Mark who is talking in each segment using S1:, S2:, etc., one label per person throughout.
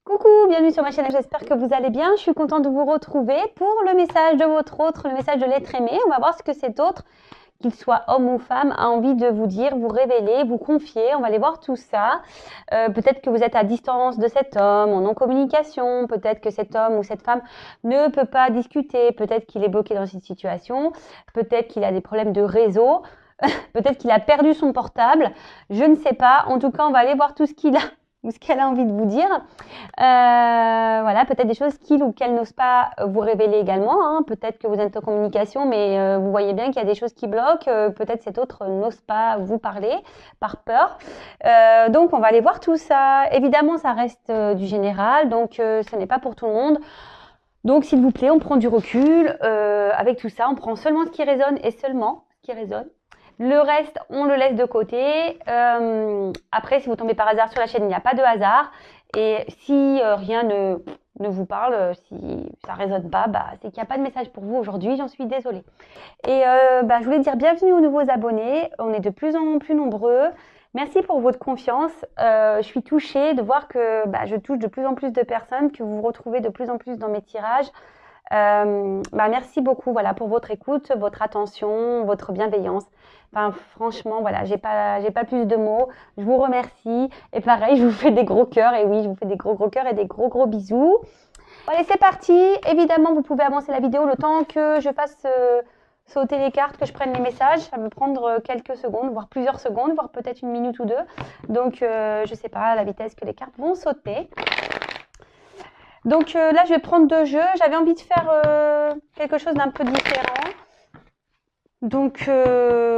S1: Coucou, bienvenue sur ma chaîne, j'espère que vous allez bien. Je suis contente de vous retrouver pour le message de votre autre, le message de l'être aimé. On va voir ce que cet autre, qu'il soit homme ou femme, a envie de vous dire, vous révéler, vous confier. On va aller voir tout ça. Peut-être que vous êtes à distance de cet homme, en non-communication. Peut-être que cet homme ou cette femme ne peut pas discuter. Peut-être qu'il est bloqué dans cette situation. Peut-être qu'il a des problèmes de réseau. Peut-être qu'il a perdu son portable. Je ne sais pas. En tout cas, on va aller voir tout ce qu'il a ou ce qu'elle a envie de vous dire. Voilà, peut-être des choses qu'il ou qu'elle n'ose pas vous révéler également. Hein. Peut-être que vous êtes en communication, mais vous voyez bien qu'il y a des choses qui bloquent. Peut-être cet autre n'ose pas vous parler par peur. Donc, on va aller voir tout ça. Évidemment, ça reste du général, donc ce n'est pas pour tout le monde. Donc, s'il vous plaît, on prend du recul. Avec tout ça, on prend seulement ce qui résonne et seulement ce qui résonne. Le reste, on le laisse de côté. Après, si vous tombez par hasard sur la chaîne, il n'y a pas de hasard. Et si rien ne vous parle, si ça ne résonne pas, c'est qu'il n'y a pas de message pour vous aujourd'hui. J'en suis désolée. Et je voulais dire bienvenue aux nouveaux abonnés. On est de plus en plus nombreux. Merci pour votre confiance. Je suis touchée de voir que je touche de plus en plus de personnes, que vous vous retrouvez de plus en plus dans mes tirages. Merci beaucoup pour votre écoute, votre attention, votre bienveillance. Enfin, franchement, voilà, j'ai pas plus de mots. Je vous remercie. Et pareil, je vous fais des gros cœurs. Et oui, je vous fais des gros cœurs et des gros bisous. Bon, allez, c'est parti. Évidemment, vous pouvez avancer la vidéo le temps que je fasse sauter les cartes, que je prenne les messages. Ça va me prendre quelques secondes, voire plusieurs secondes, voire peut-être une minute ou deux. Donc, je sais pas la vitesse que les cartes vont sauter. Donc là, je vais prendre deux jeux. J'avais envie de faire quelque chose d'un peu différent. Donc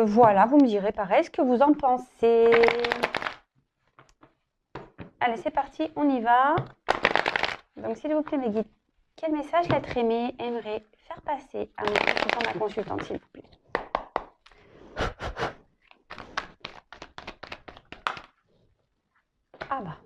S1: voilà, vous me direz pareil ce que vous en pensez. Allez, c'est parti, on y va. Donc s'il vous plaît, mes guides, quel message l'être aimé aimerait faire passer à mon consultant, ma consultante, s'il vous plaît? Ah bah.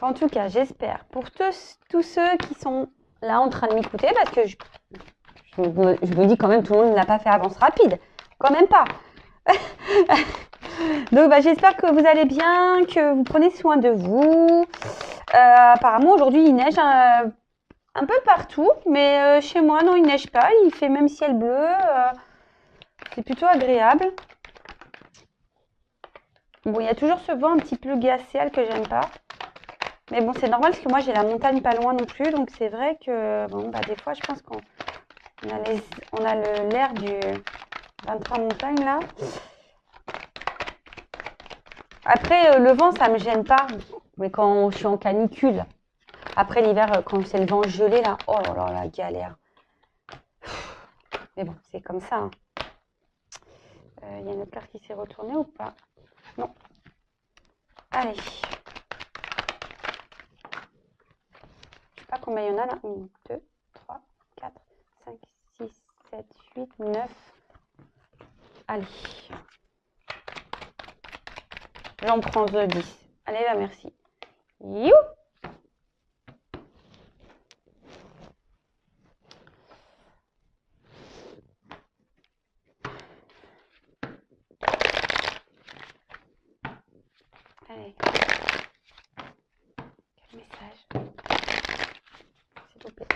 S1: En tout cas, j'espère pour tous ceux qui sont là en train de m'écouter, parce que je me dis quand même, tout le monde n'a pas fait avance rapide. Quand même pas. Donc, j'espère que vous allez bien, que vous prenez soin de vous. Apparemment, aujourd'hui, il neige un peu partout, mais chez moi, non, il neige pas. Il fait même ciel bleu. C'est plutôt agréable. Bon, il y a toujours ce vent un petit peu glacial que j'aime pas. Mais bon, c'est normal parce que moi, j'ai la montagne pas loin non plus. Donc, c'est vrai que, des fois, je pense qu'on a l'air du 23 montagnes, là. Après, le vent, ça me gêne pas. Mais quand je suis en canicule, après l'hiver, quand c'est le vent gelé, là, oh là là, la galère. Mais bon, c'est comme ça. Hein. Y a une autre carte qui s'est retournée ou pas? Non. Allez. Pas combien il y en a là. 1, 2, 3, 4, 5, 6, 7, 8, 9. Allez. J'en prends 10. Allez là, merci. You. Allez. Quel message? S'il vous plaît.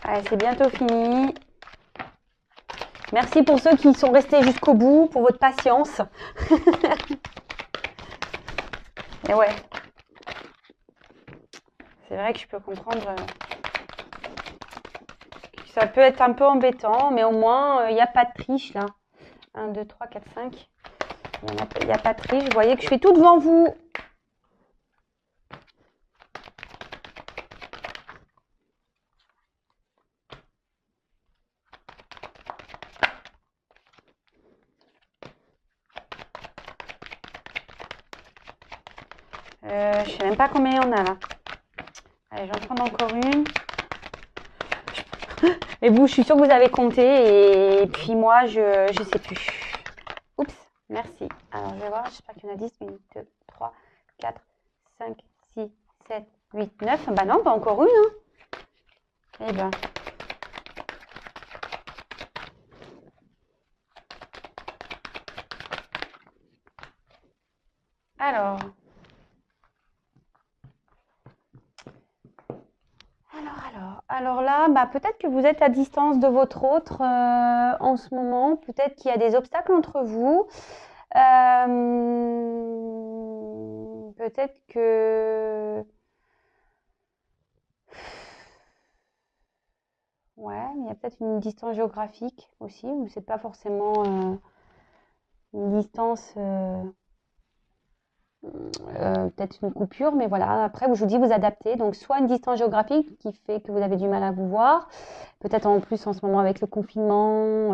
S1: Allez, c'est bientôt fini. Merci pour ceux qui sont restés jusqu'au bout, pour votre patience. Et ouais. C'est vrai que je peux comprendre que ça peut être un peu embêtant, mais au moins, il n'y a pas de triche là. 1, 2, 3, 4, 5. Il n'y a pas de triche. Vous voyez que je fais tout devant vous. Je sais même pas combien il y en a là. Allez, je vais en prendre encore une. Et vous, je suis sûre que vous avez compté. Et puis moi, je sais plus. Oups, merci. Alors, je vais voir. J'espère qu'il y en a 10. 1, 2, 3, 4, 5, 6, 7, 8, 9. Bah non, pas encore une. Hein. Eh ben. Alors. Alors là, bah, peut-être que vous êtes à distance de votre autre en ce moment. Peut-être qu'il y a des obstacles entre vous. Peut-être que... Ouais, il y a peut-être une distance géographique aussi, ou c'est pas forcément une distance... peut-être une coupure, mais voilà. Après, je vous dis, vous adaptez. Donc, soit une distance géographique qui fait que vous avez du mal à vous voir, peut-être en plus en ce moment avec le confinement,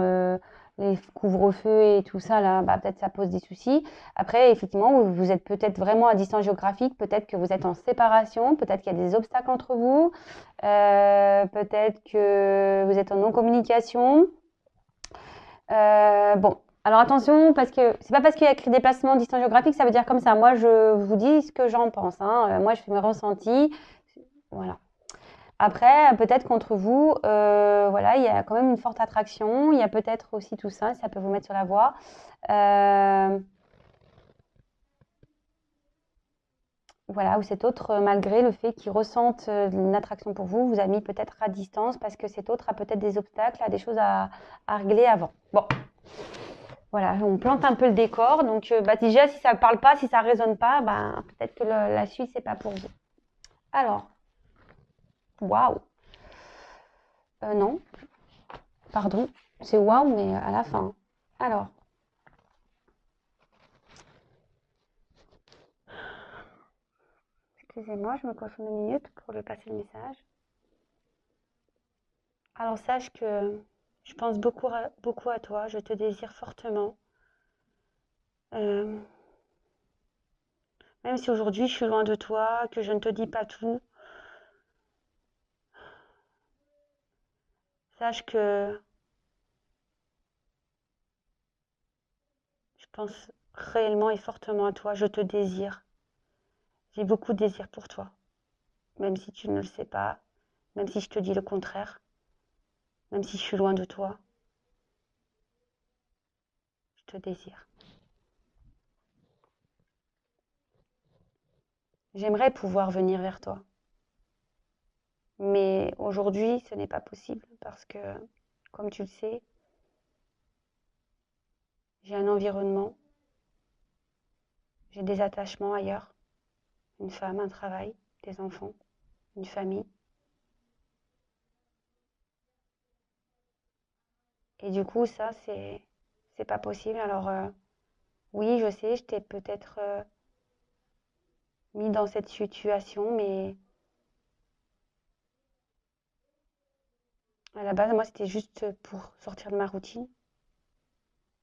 S1: les couvre-feux et tout ça, là, bah, peut-être ça pose des soucis. Après, effectivement, vous êtes peut-être vraiment à distance géographique, peut-être que vous êtes en séparation, peut-être qu'il y a des obstacles entre vous, peut-être que vous êtes en non-communication. Bon, alors attention, parce que c'est pas parce qu'il y a écrit déplacement, distance géographique, ça veut dire comme ça. Moi, je vous dis ce que j'en pense. Hein. Moi, je fais mes ressentis. Voilà. Après, peut-être qu'entre vous, voilà, il y a quand même une forte attraction. Il y a peut-être aussi tout ça, ça peut vous mettre sur la voie. Voilà, ou cet autre, malgré le fait qu'il ressente une attraction pour vous, vous a mis peut-être à distance parce que cet autre a peut-être des obstacles, a des choses à régler avant. Bon, voilà, on plante un peu le décor. Donc, bah, déjà, si ça ne parle pas, si ça ne résonne pas, bah, peut-être que la suite, c'est pas pour vous. Alors, waouh. Non, pardon, c'est waouh, mais à la fin. Alors, excusez-moi, je me coiffe 2 minutes pour lui passer le message. Alors, sache que je pense beaucoup à toi, je te désire fortement. Euh, Même si aujourd'hui je suis loin de toi, que je ne te dis pas tout, sache que je pense réellement et fortement à toi, je te désire. J'ai beaucoup de désir pour toi, même si tu ne le sais pas, même si je te dis le contraire, même si je suis loin de toi, je te désire. J'aimerais pouvoir venir vers toi, mais aujourd'hui ce n'est pas possible parce que, comme tu le sais, j'ai un environnement, j'ai des attachements ailleurs, une femme, un travail, des enfants, une famille. Et du coup, ça, c'est pas possible. Alors, oui, je sais, je t'ai peut-être mis dans cette situation, mais à la base, moi, c'était juste pour sortir de ma routine.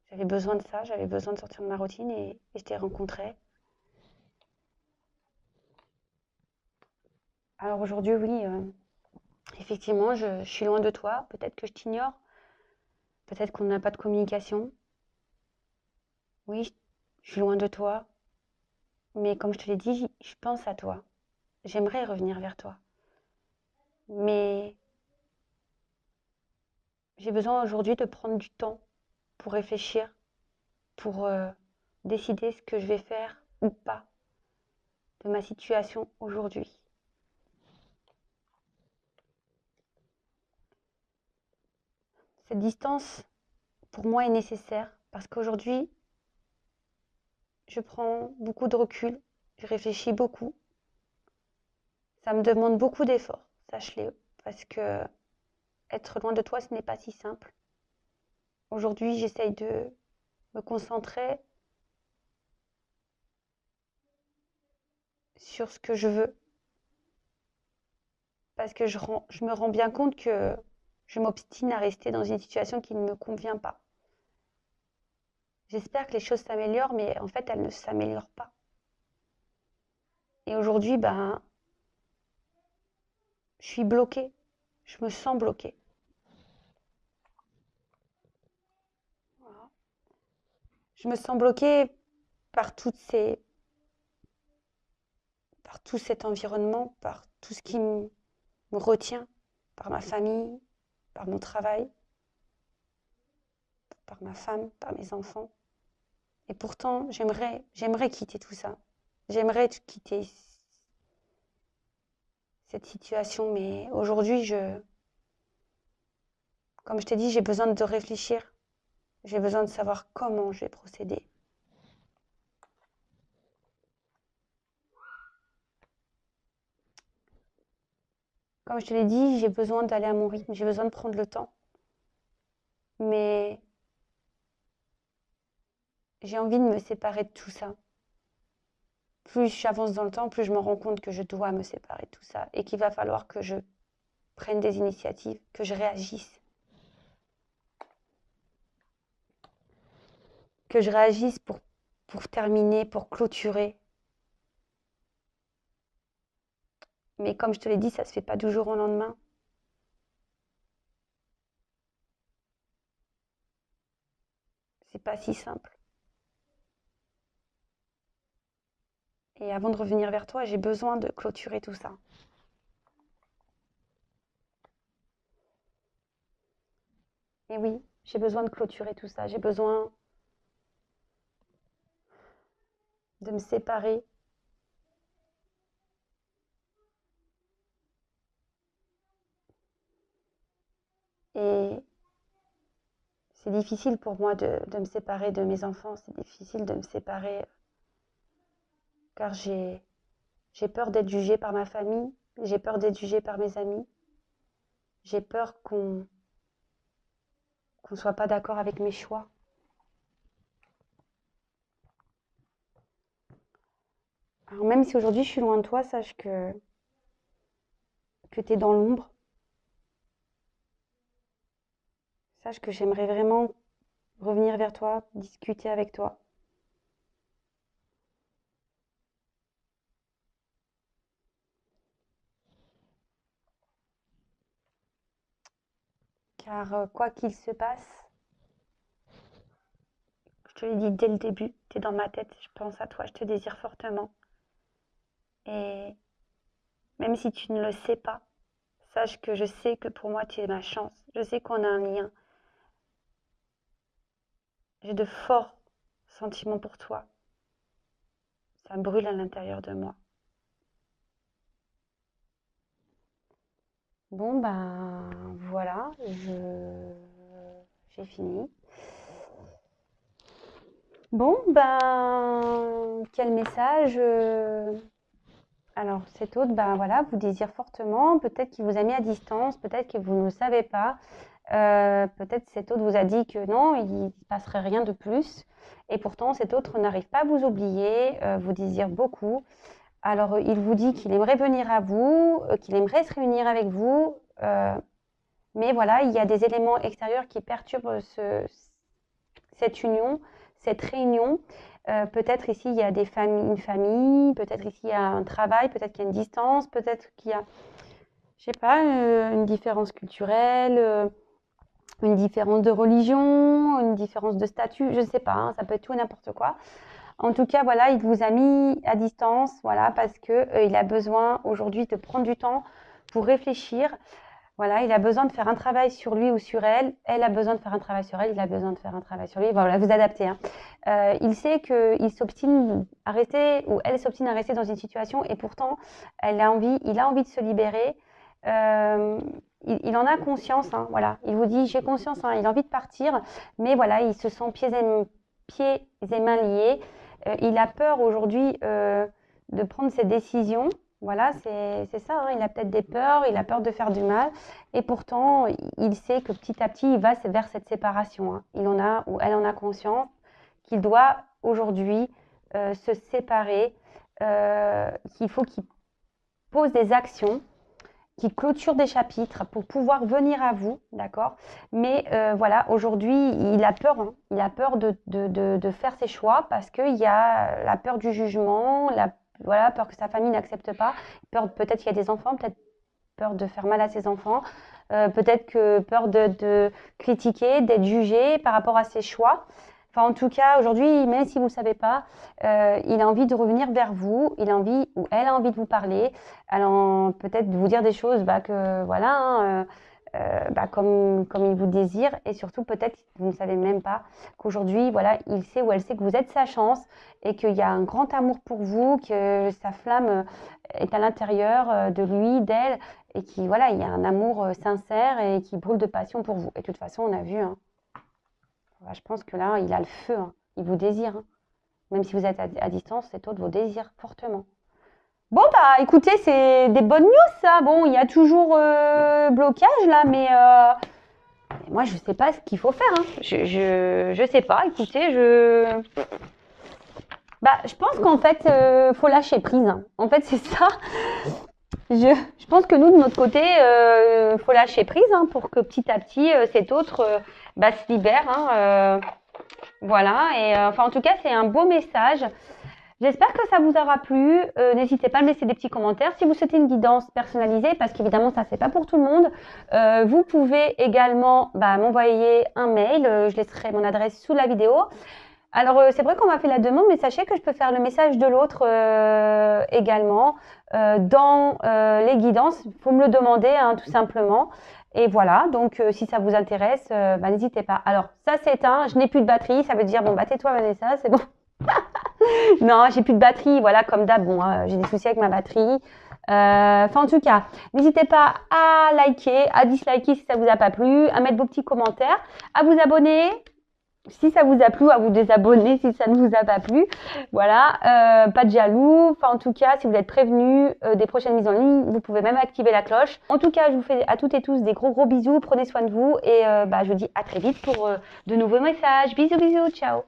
S1: J'avais besoin de ça, j'avais besoin de sortir de ma routine et je t'ai rencontré. Alors aujourd'hui, oui, effectivement, je suis loin de toi. Peut-être que je t'ignore. Peut-être qu'on n'a pas de communication. Oui, je suis loin de toi. Mais comme je te l'ai dit, je pense à toi. J'aimerais revenir vers toi. Mais j'ai besoin aujourd'hui de prendre du temps pour réfléchir, pour décider ce que je vais faire ou pas de ma situation aujourd'hui. Cette distance, pour moi, est nécessaire parce qu'aujourd'hui, je prends beaucoup de recul, je réfléchis beaucoup. Ça me demande beaucoup d'efforts, sache-le, parce que être loin de toi, ce n'est pas si simple. Aujourd'hui, j'essaye de me concentrer sur ce que je veux parce que je me rends bien compte que je m'obstine à rester dans une situation qui ne me convient pas. J'espère que les choses s'améliorent, mais en fait, elles ne s'améliorent pas. Et aujourd'hui, ben, je suis bloquée. Je me sens bloquée. Voilà. Je me sens bloquée par par tout cet environnement, par tout ce qui me retient, par ma famille, par mon travail, par ma femme, par mes enfants. Et pourtant, j'aimerais quitter tout ça. J'aimerais quitter cette situation, mais aujourd'hui, comme je t'ai dit, j'ai besoin de réfléchir. J'ai besoin de savoir comment je vais procéder. Comme je te l'ai dit, j'ai besoin d'aller à mon rythme, j'ai besoin de prendre le temps. Mais j'ai envie de me séparer de tout ça. Plus j'avance dans le temps, plus je me rends compte que je dois me séparer de tout ça et qu'il va falloir que je prenne des initiatives, que je réagisse. Que je réagisse pour terminer, pour clôturer. Mais comme je te l'ai dit, ça ne se fait pas du jour au lendemain. C'est pas si simple. Et avant de revenir vers toi, j'ai besoin de clôturer tout ça. Et oui, j'ai besoin de clôturer tout ça. J'ai besoin de me séparer. Et c'est difficile pour moi de me séparer de mes enfants. C'est difficile de me séparer car j'ai peur d'être jugée par ma famille. J'ai peur d'être jugée par mes amis. J'ai peur qu'on ne soit pas d'accord avec mes choix. Alors même si aujourd'hui je suis loin de toi, sache que tu es dans l'ombre. Sache que j'aimerais vraiment revenir vers toi, discuter avec toi. Car quoi qu'il se passe, je te l'ai dit dès le début, tu es dans ma tête, je pense à toi, je te désire fortement. Et même si tu ne le sais pas, sache que je sais que pour moi tu es ma chance. Je sais qu'on a un lien. J'ai de forts sentiments pour toi. Ça brûle à l'intérieur de moi. Bon ben voilà, j'ai fini. Bon ben quel message alors cet autre, ben voilà, vous désire fortement, peut-être qu'il vous a mis à distance, peut-être que vous ne le savez pas, peut-être cet autre vous a dit que non, il ne passerait rien de plus, et pourtant cet autre n'arrive pas à vous oublier, vous désire beaucoup. Alors il vous dit qu'il aimerait venir à vous, qu'il aimerait se réunir avec vous, mais voilà, il y a des éléments extérieurs qui perturbent cette union, cette réunion. Peut-être ici il y a une famille, peut-être ici il y a un travail, peut-être qu'il y a une distance, peut-être qu'il y a, je sais pas, une différence culturelle, une différence de religion, une différence de statut, je ne sais pas, hein, ça peut être tout et n'importe quoi. En tout cas, voilà, il vous a mis à distance, voilà, parce que il a besoin aujourd'hui de prendre du temps pour réfléchir. Voilà, il a besoin de faire un travail sur lui ou sur elle. Elle a besoin de faire un travail sur elle. Il a besoin de faire un travail sur lui. Voilà, vous adaptez. Hein. Il sait qu'il s'obstine à rester ou elle s'obstine à rester dans une situation et pourtant, il a envie de se libérer. Il en a conscience. Hein, voilà, il vous dit j'ai conscience. Hein, il a envie de partir, mais voilà, il se sent pieds et mains liés. Il a peur aujourd'hui de prendre ses décisions. Voilà, c'est ça, hein. Il a peut-être des peurs, il a peur de faire du mal, et pourtant, il sait que petit à petit, il va vers cette séparation. Hein. Il en a, ou elle en a conscience, qu'il doit aujourd'hui se séparer, qu'il faut qu'il pose des actions, qu'il clôture des chapitres pour pouvoir venir à vous, d'accord? Mais voilà, aujourd'hui, il a peur, hein. Il a peur de faire ses choix parce qu'il y a la peur du jugement, voilà, peur que sa famille n'accepte pas, peur peut-être qu'il y a des enfants, peut-être peur de faire mal à ses enfants, peut-être que peur de critiquer, d'être jugé par rapport à ses choix. Enfin, en tout cas, aujourd'hui, même si vous ne le savez pas, il a envie de revenir vers vous, il a envie, ou elle a envie de vous parler, peut-être de vous dire des choses que voilà, hein, comme il vous désire, et surtout peut-être vous ne savez même pas qu'aujourd'hui, voilà, il sait ou elle sait que vous êtes sa chance et qu'il y a un grand amour pour vous, que sa flamme est à l'intérieur de lui, d'elle, et qu'il voilà, il y a un amour sincère et qui brûle de passion pour vous. Et de toute façon, on a vu, hein, je pense que là, il a le feu, hein, il vous désire, hein. Même si vous êtes à distance, cet autre vous désire fortement. Bon, bah écoutez, c'est des bonnes news ça. Bon, il y a toujours blocage là, mais moi je sais pas ce qu'il faut faire, hein. Je sais pas, écoutez, je pense qu'en fait, faut lâcher prise, hein. En fait, c'est ça. Je pense que nous, de notre côté, faut lâcher prise, hein, pour que petit à petit, cet autre se libère, hein, voilà. Et enfin, en tout cas, c'est un beau message. J'espère que ça vous aura plu. N'hésitez pas à me laisser des petits commentaires. Si vous souhaitez une guidance personnalisée, parce qu'évidemment, ça, c'est pas pour tout le monde, vous pouvez également m'envoyer un mail. Je laisserai mon adresse sous la vidéo. Alors, c'est vrai qu'on m'a fait la demande, mais sachez que je peux faire le message de l'autre également dans les guidances. Il faut me le demander, hein, tout simplement. Et voilà, donc si ça vous intéresse, n'hésitez pas. Alors, ça s'éteint, je n'ai plus de batterie. Ça veut dire, bon, tais-toi Vanessa, c'est bon. Non, j'ai plus de batterie, voilà, comme d'hab. Bon, j'ai des soucis avec ma batterie. Enfin, en tout cas, n'hésitez pas à liker, à disliker si ça vous a pas plu, à mettre vos petits commentaires, à vous abonner si ça vous a plu, à vous désabonner si ça ne vous a pas plu. Voilà, pas de jaloux. Enfin, en tout cas, si vous êtes prévenus des prochaines mises en ligne, vous pouvez même activer la cloche. En tout cas, je vous fais à toutes et tous des gros bisous. Prenez soin de vous et je vous dis à très vite pour de nouveaux messages. Bisous, bisous, ciao.